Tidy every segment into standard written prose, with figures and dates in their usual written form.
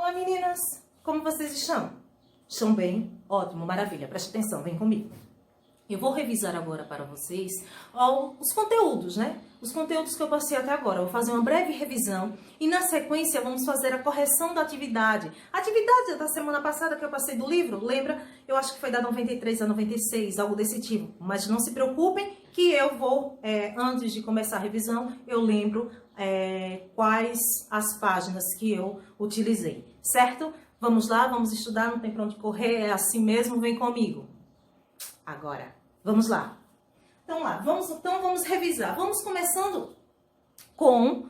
Olá, meninas! Como vocês estão? Estão bem? Ótimo, maravilha. Preste atenção, vem comigo. Eu vou revisar agora para vocês os conteúdos, né? Os conteúdos que eu passei até agora. Eu vou fazer uma breve revisão e, na sequência, vamos fazer a correção da atividade. A atividade da semana passada que eu passei do livro, lembra? Eu acho que foi da 93 a 96, algo desse tipo. Mas não se preocupem que eu vou, antes de começar a revisão, eu lembro quais as páginas que eu utilizei, certo? Vamos lá, vamos estudar, não tem pra onde correr, é assim mesmo, vem comigo. Agora, vamos lá. Então vamos revisar. Vamos começando com...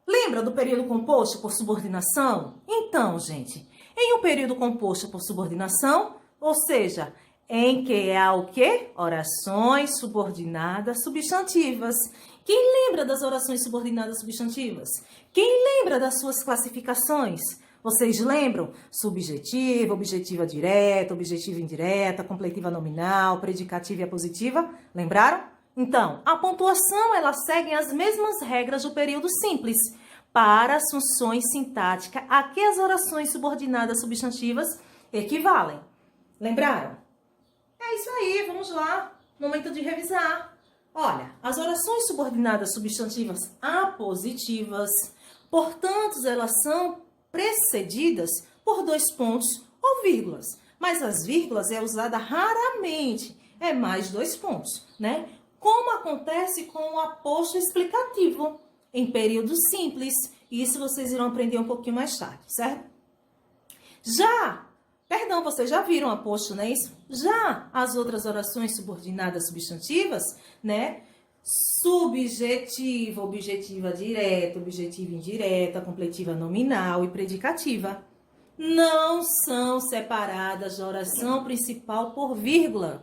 Lembra do período composto por subordinação? Então, gente, em um período composto por subordinação, ou seja, em que há o quê? Orações subordinadas substantivas. Quem lembra das orações subordinadas substantivas? Quem lembra das suas classificações? Vocês lembram? Subjetiva, objetiva direta, objetiva indireta, completiva nominal, predicativa e apositiva? Lembraram? Então, a pontuação, ela segue as mesmas regras do período simples para as funções sintáticas a que as orações subordinadas substantivas equivalem. Lembraram? É isso aí, vamos lá. Momento de revisar. Olha, as orações subordinadas substantivas apositivas, portanto, elas são precedidas por dois pontos ou vírgulas. Mas as vírgulas é usada raramente, é mais dois pontos, né? Como acontece com o aposto explicativo em período simples. Isso vocês irão aprender um pouquinho mais tarde, certo? Vocês já viram aposto, não é isso? Já as outras orações subordinadas substantivas, né? Subjetiva, objetiva direta, objetiva indireta, completiva nominal e predicativa não são separadas da oração principal por vírgulas,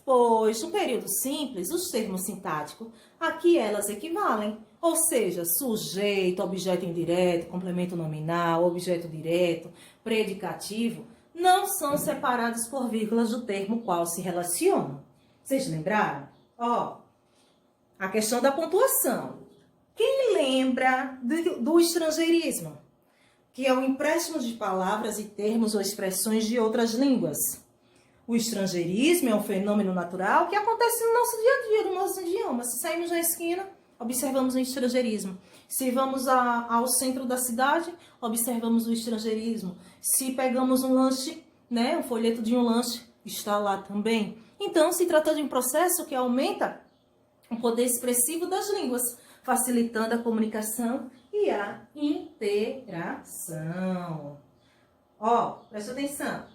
pois no período simples, os termos sintáticos, aqui elas equivalem, ou seja, sujeito, objeto indireto, complemento nominal, objeto direto, predicativo, não são separados por vírgulas do termo qual se relacionam. Vocês lembraram? Ó, a questão da pontuação. Quem lembra do estrangeirismo? Que é o empréstimo de palavras e termos ou expressões de outras línguas. O estrangeirismo é um fenômeno natural que acontece no nosso dia a dia, no nosso idioma. Se saímos na esquina, observamos o estrangeirismo. Se vamos ao centro da cidade, observamos o estrangeirismo. Se pegamos um lanche, né, um folheto de um lanche, está lá também. Então, se trata de um processo que aumenta o poder expressivo das línguas, facilitando a comunicação e a interação. Ó, presta atenção.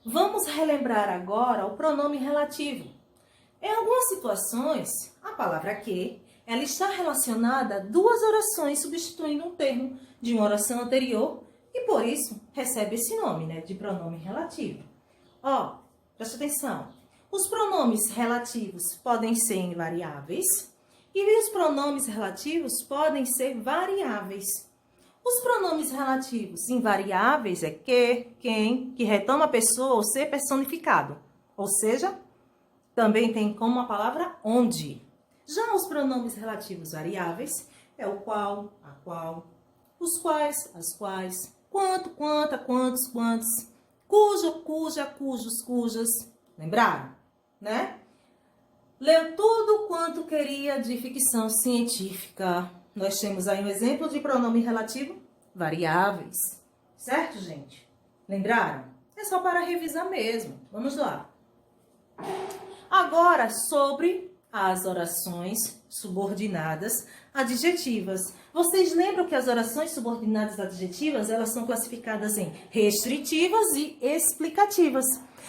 Vamos relembrar agora o pronome relativo. Em algumas situações, a palavra que, ela está relacionada a duas orações substituindo um termo de uma oração anterior e, por isso, recebe esse nome, né, de pronome relativo. Ó, presta atenção. Os pronomes relativos podem ser invariáveis e os pronomes relativos podem ser variáveis. Os pronomes relativos invariáveis é que, quem, que retoma a pessoa ou ser personificado. Ou seja, também tem como a palavra onde. Já os pronomes relativos variáveis é o qual, a qual, os quais, as quais, quanto, quanta, quantos, quantos, cujo, cuja, cujos, cujas. Lembraram? Né? Leu tudo quanto queria de ficção científica. Nós temos aí um exemplo de pronome relativo variáveis. Certo, gente? Lembraram? É só para revisar mesmo. Vamos lá. Agora, sobre as orações subordinadas adjetivas. Vocês lembram que as orações subordinadas adjetivas, elas são classificadas em restritivas e explicativas.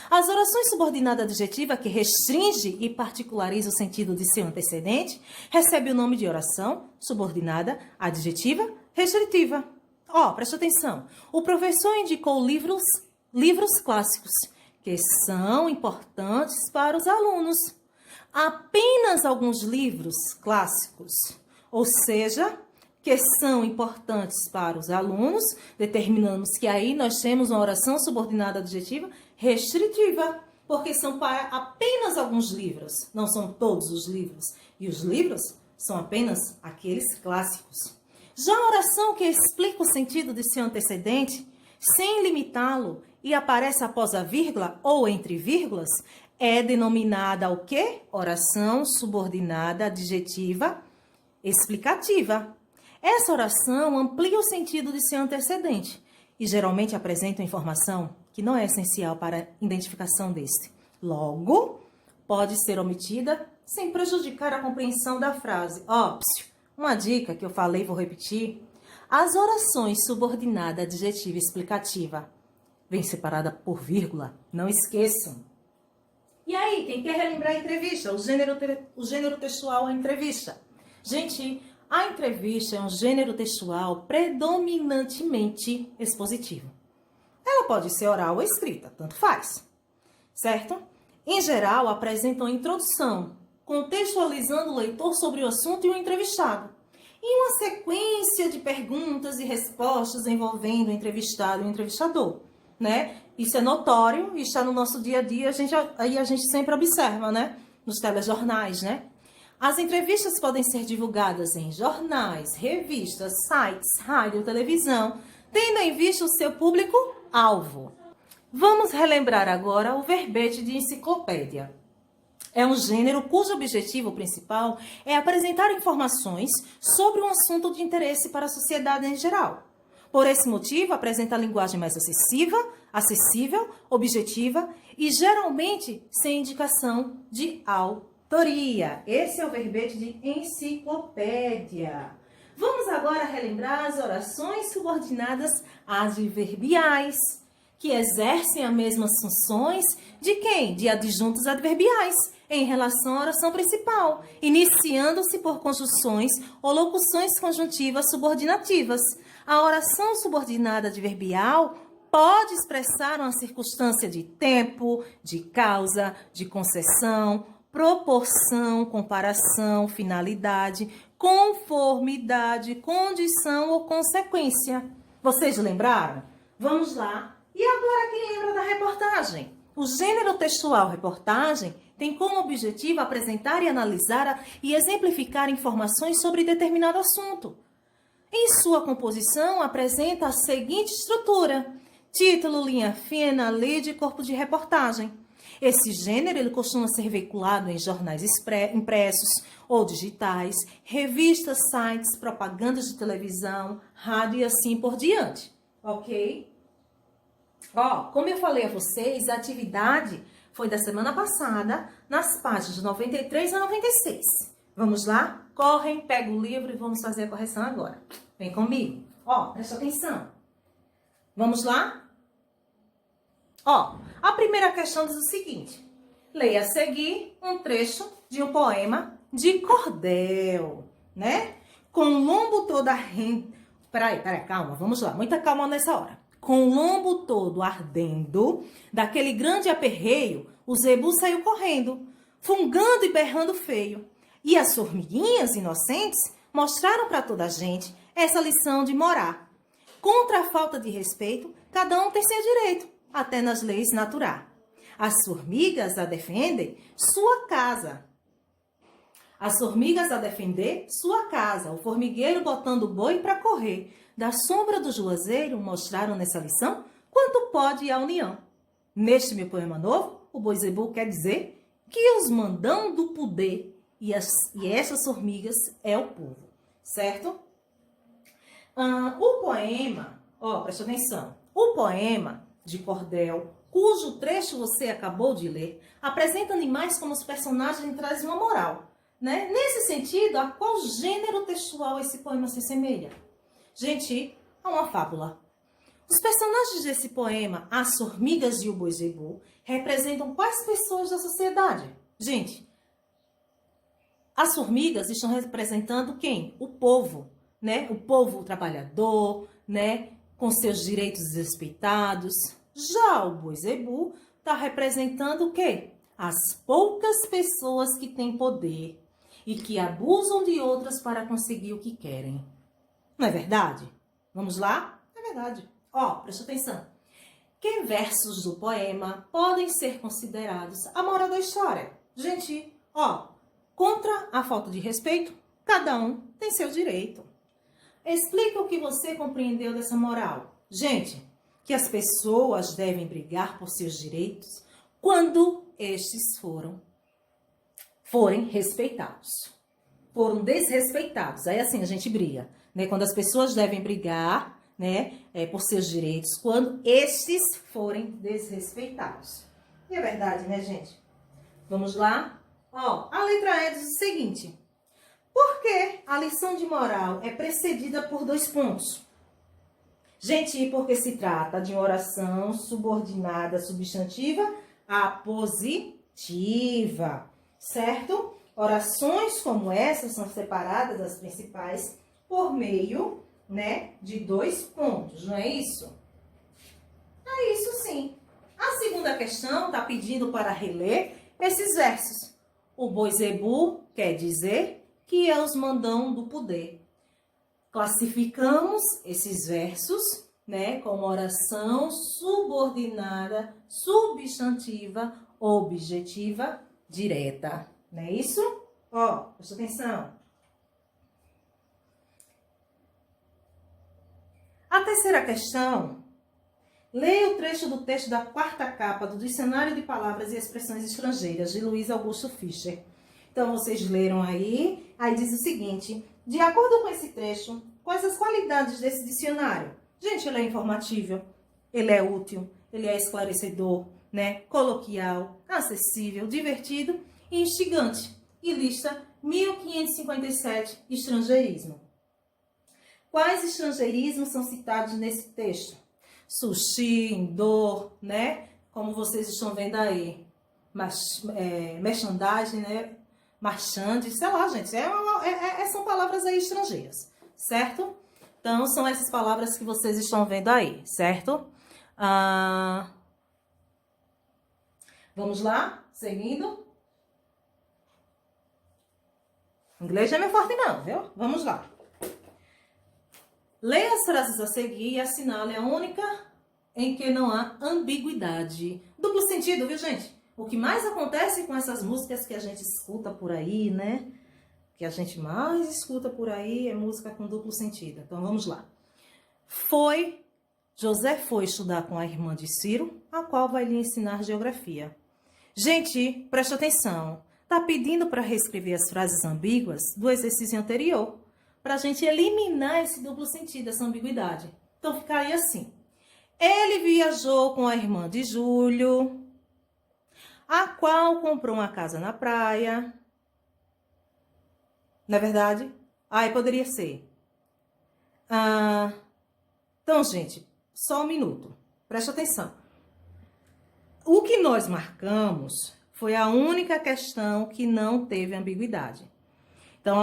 As orações subordinadas adjetiva, que restringe e particulariza o sentido de seu antecedente, recebe o nome de oração subordinada adjetiva restritiva. Ó, presta atenção. O professor indicou livros clássicos, que são importantes para os alunos. Apenas alguns livros clássicos, ou seja, que são importantes para os alunos, determinamos que aí nós temos uma oração subordinada adjetiva restritiva, porque são para apenas alguns livros, não são todos os livros. E os livros são apenas aqueles clássicos. Já a oração que explica o sentido de seu antecedente, sem limitá-lo, e aparece após a vírgula ou entre vírgulas, é denominada o quê? Oração subordinada adjetiva explicativa. Essa oração amplia o sentido de seu antecedente e geralmente apresenta informação que não é essencial para a identificação deste. Logo, pode ser omitida sem prejudicar a compreensão da frase. Uma dica que eu falei, vou repetir. As orações subordinada adjetiva explicativa vem separada por vírgula, não esqueçam. E aí, quem quer relembrar a entrevista? O gênero textual é entrevista. Gente, a entrevista é um gênero textual predominantemente expositivo. Ela pode ser oral ou escrita, tanto faz, certo? Em geral, apresenta uma introdução, contextualizando o leitor sobre o assunto e o entrevistado, e uma sequência de perguntas e respostas envolvendo o entrevistado e o entrevistador, né? Isso é notório e está no nosso dia a dia, a gente sempre observa, né? Nos telejornais, né? As entrevistas podem ser divulgadas em jornais, revistas, sites, rádio, televisão, tendo em vista o seu público-alvo. Vamos relembrar agora o verbete de enciclopédia. É um gênero cujo objetivo principal é apresentar informações sobre um assunto de interesse para a sociedade em geral. Por esse motivo, apresenta a linguagem mais acessível, objetiva e geralmente sem indicação de autoria. Esse é o verbete de enciclopédia. Vamos agora relembrar as orações subordinadas adverbiais, que exercem as mesmas funções de quem? De adjuntos adverbiais, em relação à oração principal, iniciando-se por conjunções ou locuções conjuntivas subordinativas. A oração subordinada adverbial pode expressar uma circunstância de tempo, de causa, de concessão, proporção, comparação, finalidade, conformidade, condição ou consequência. Vocês lembraram? Vamos lá. E agora quem lembra da reportagem? O gênero textual reportagem tem como objetivo apresentar e analisar e exemplificar informações sobre determinado assunto. Em sua composição, apresenta a seguinte estrutura: título, linha fina, lead e corpo de reportagem. Esse gênero ele costuma ser veiculado em jornais impressos ou digitais, revistas, sites, propagandas de televisão, rádio e assim por diante. Ok? Como eu falei a vocês, a atividade foi da semana passada, nas páginas de 93 a 96. Vamos lá? Correm, pega o livro e vamos fazer a correção agora. Vem comigo. Presta atenção. Vamos lá? A primeira questão diz o seguinte. Leia a seguir um trecho de um poema de cordel, né? Com o lombo todo ardendo... Peraí, calma, vamos lá. Muita calma nessa hora. Com o lombo todo ardendo, daquele grande aperreio, o zebu saiu correndo, fungando e berrando feio. E as formiguinhas inocentes mostraram para toda a gente essa lição de morar. Contra a falta de respeito, cada um tem seu direito, até nas leis naturais. As formigas a defendem sua casa. As formigas a defender sua casa, o formigueiro botando o boi para correr. Da sombra do juazeiro mostraram nessa lição quanto pode a união. Neste meu poema novo, o boi zebu quer dizer que os mandão do poder e essas formigas é o povo, certo? O poema, presta atenção, o poema de cordel, cujo trecho você acabou de ler, apresenta animais como os personagens e traz uma moral. Né? Nesse sentido, a qual gênero textual esse poema se assemelha? Gente, a uma fábula. Os personagens desse poema, as formigas e o boi zebu, representam quais pessoas da sociedade? Gente, as formigas estão representando quem? O povo, né? O povo trabalhador, né? Com seus direitos desrespeitados. Já o boi zebu está representando o quê? As poucas pessoas que têm poder e que abusam de outras para conseguir o que querem. Não é verdade? Vamos lá? É verdade. Presta atenção. Que versos do poema podem ser considerados a moral da história? Gente, contra a falta de respeito, cada um tem seu direito. Explica o que você compreendeu dessa moral. Gente, que as pessoas devem brigar por seus direitos quando estes forem respeitados. Foram desrespeitados. Aí assim a gente briga, né? Quando as pessoas devem brigar, né, por seus direitos quando estes forem desrespeitados. E é verdade, né, gente? Vamos lá? Ó, a letra E diz o seguinte: por que a lição de moral é precedida por 2 pontos? Gente, porque se trata de uma oração subordinada substantiva a positiva, certo? Orações como essas são separadas das principais por meio, né, de 2 pontos, não é isso? É isso sim. A segunda questão está pedindo para reler esses versos. O boi zebu quer dizer que é os mandão do poder. Classificamos esses versos, né, como oração subordinada, substantiva, objetiva, direta. Não é isso? Ó, presta atenção. A terceira questão, leia o trecho do texto da 4ª capa do Dicionário de Palavras e Expressões Estrangeiras, de Luiz Augusto Fischer. Então, vocês leram aí diz o seguinte: de acordo com esse trecho, quais as qualidades desse dicionário? Gente, ele é informativo, ele é útil, ele é esclarecedor, né? Coloquial, acessível, divertido e instigante. E lista 1557 estrangeirismo. Quais estrangeirismos são citados nesse texto? Sushi, indoor, né? Como vocês estão vendo aí. Merchandising, né? Marchande, sei lá, gente. São palavras aí estrangeiras, certo? Então, são essas palavras que vocês estão vendo aí, certo? Vamos lá? Seguindo. Inglês não é meu forte não, viu? Vamos lá. Leia as frases a seguir e assinale a única em que não há ambiguidade. Duplo sentido, viu, gente? O que mais acontece com essas músicas que a gente escuta por aí, né? Que a gente mais escuta por aí é música com duplo sentido. Então, vamos lá. José foi estudar com a irmã de Ciro, a qual vai lhe ensinar geografia. Gente, presta atenção. Tá pedindo para reescrever as frases ambíguas do exercício anterior, para a gente eliminar esse duplo sentido, essa ambiguidade. Então, ficaria assim. Ele viajou com a irmã de Júlio, a qual comprou uma casa na praia. Não é verdade? Aí poderia ser. Então, gente, só um minuto. Presta atenção. O que nós marcamos foi a única questão que não teve ambiguidade. Então,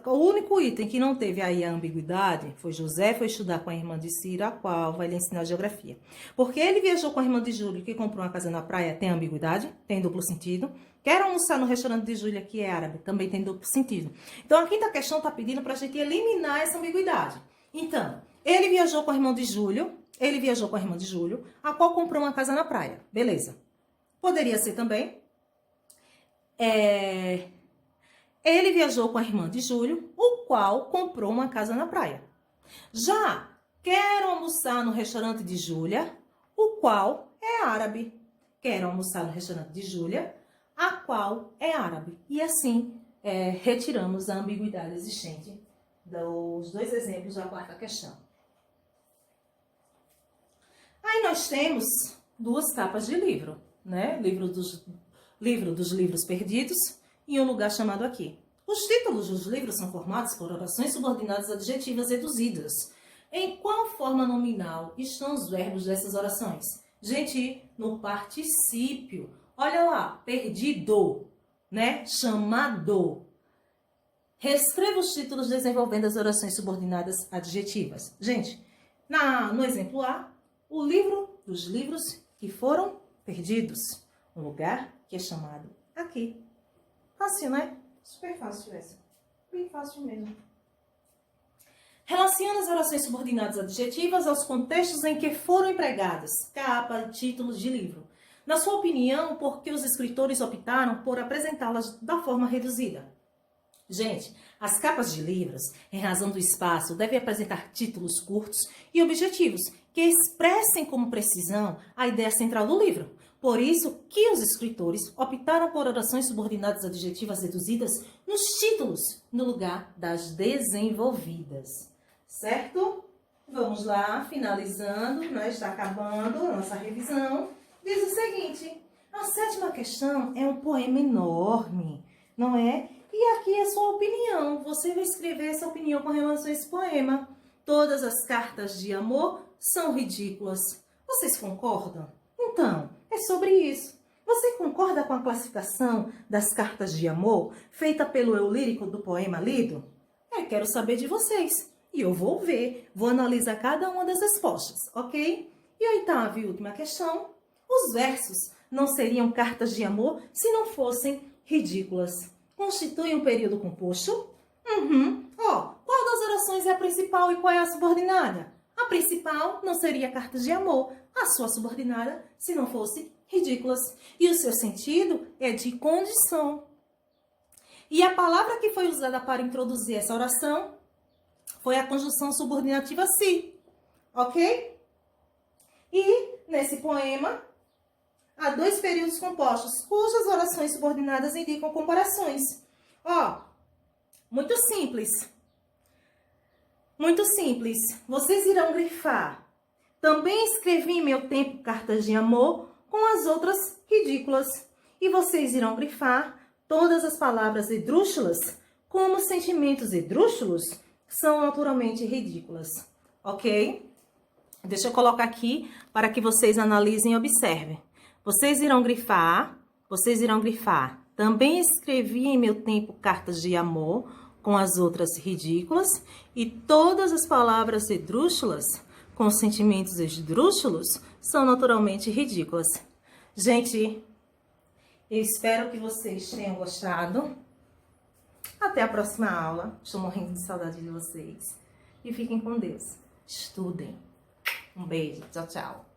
o único item que não teve aí a ambiguidade foi José foi estudar com a irmã de Ciro, a qual vai lhe ensinar geografia. Porque ele viajou com a irmã de Júlio, que comprou uma casa na praia, tem ambiguidade, tem duplo sentido. Quer almoçar no restaurante de Júlia, que é árabe, também tem duplo sentido. Então, a quinta questão está pedindo para a gente eliminar essa ambiguidade. Então, ele viajou com a irmã de Júlio, a qual comprou uma casa na praia. Beleza. Poderia ser também... Ele viajou com a irmã de Júlio, o qual comprou uma casa na praia. Já quero almoçar no restaurante de Júlia, o qual é árabe. Quero almoçar no restaurante de Júlia, a qual é árabe. E assim, retiramos a ambiguidade existente dos 2 exemplos da 4ª questão. Aí nós temos 2 capas de livro, né? Livro dos livros perdidos e um lugar chamado aqui. Os títulos dos livros são formados por orações subordinadas adjetivas reduzidas. Em qual forma nominal estão os verbos dessas orações? Gente, no particípio. Olha lá, perdido, né? Chamado. Reescreva os títulos desenvolvendo as orações subordinadas adjetivas. Gente, no exemplo A, o livro dos livros que foram perdidos. Um lugar que é chamado aqui. Fácil, né? Super fácil essa. Bem fácil mesmo. Relaciona as orações subordinadas adjetivas aos contextos em que foram empregadas. Capa, títulos de livro. Na sua opinião, por que os escritores optaram por apresentá-las da forma reduzida? Gente, as capas de livros, em razão do espaço, devem apresentar títulos curtos e objetivos que expressem com precisão a ideia central do livro. Por isso que os escritores optaram por orações subordinadas adjetivas reduzidas nos títulos, no lugar das desenvolvidas. Certo? Vamos lá, finalizando, né? Está acabando a nossa revisão. Diz o seguinte: a 7ª questão é um poema enorme, não é? E aqui é a sua opinião. Você vai escrever essa opinião com relação a esse poema. Todas as cartas de amor são ridículas. Vocês concordam? Então, é sobre isso. Você concorda com a classificação das cartas de amor feita pelo eu lírico do poema lido? Quero saber de vocês. E eu vou ver, vou analisar cada uma das respostas, ok? E 8ª e última questão. Os versos não seriam cartas de amor se não fossem ridículas. Constitui um período composto? Qual das orações é a principal e qual é a subordinada? A principal não seria cartas de amor. A sua subordinada, se não fosse ridículas. E o seu sentido é de condição. E a palavra que foi usada para introduzir essa oração foi a conjunção subordinativa se. Ok? E nesse poema há 2 períodos compostos, cujas orações subordinadas indicam comparações. Muito simples. Muito simples. Vocês irão grifar. Também escrevi em meu tempo cartas de amor com as outras ridículas. E vocês irão grifar todas as palavras esdrúxulas como sentimentos esdrúxulos são naturalmente ridículas. Ok? Deixa eu colocar aqui para que vocês analisem e observem. Vocês irão grifar. Também escrevi em meu tempo cartas de amor com as outras ridículas. E todas as palavras esdrúxulas com sentimentos esdrúxulos são naturalmente ridículas. Gente, eu espero que vocês tenham gostado. Até a próxima aula. Estou morrendo de saudade de vocês. E fiquem com Deus. Estudem. Um beijo. Tchau, tchau.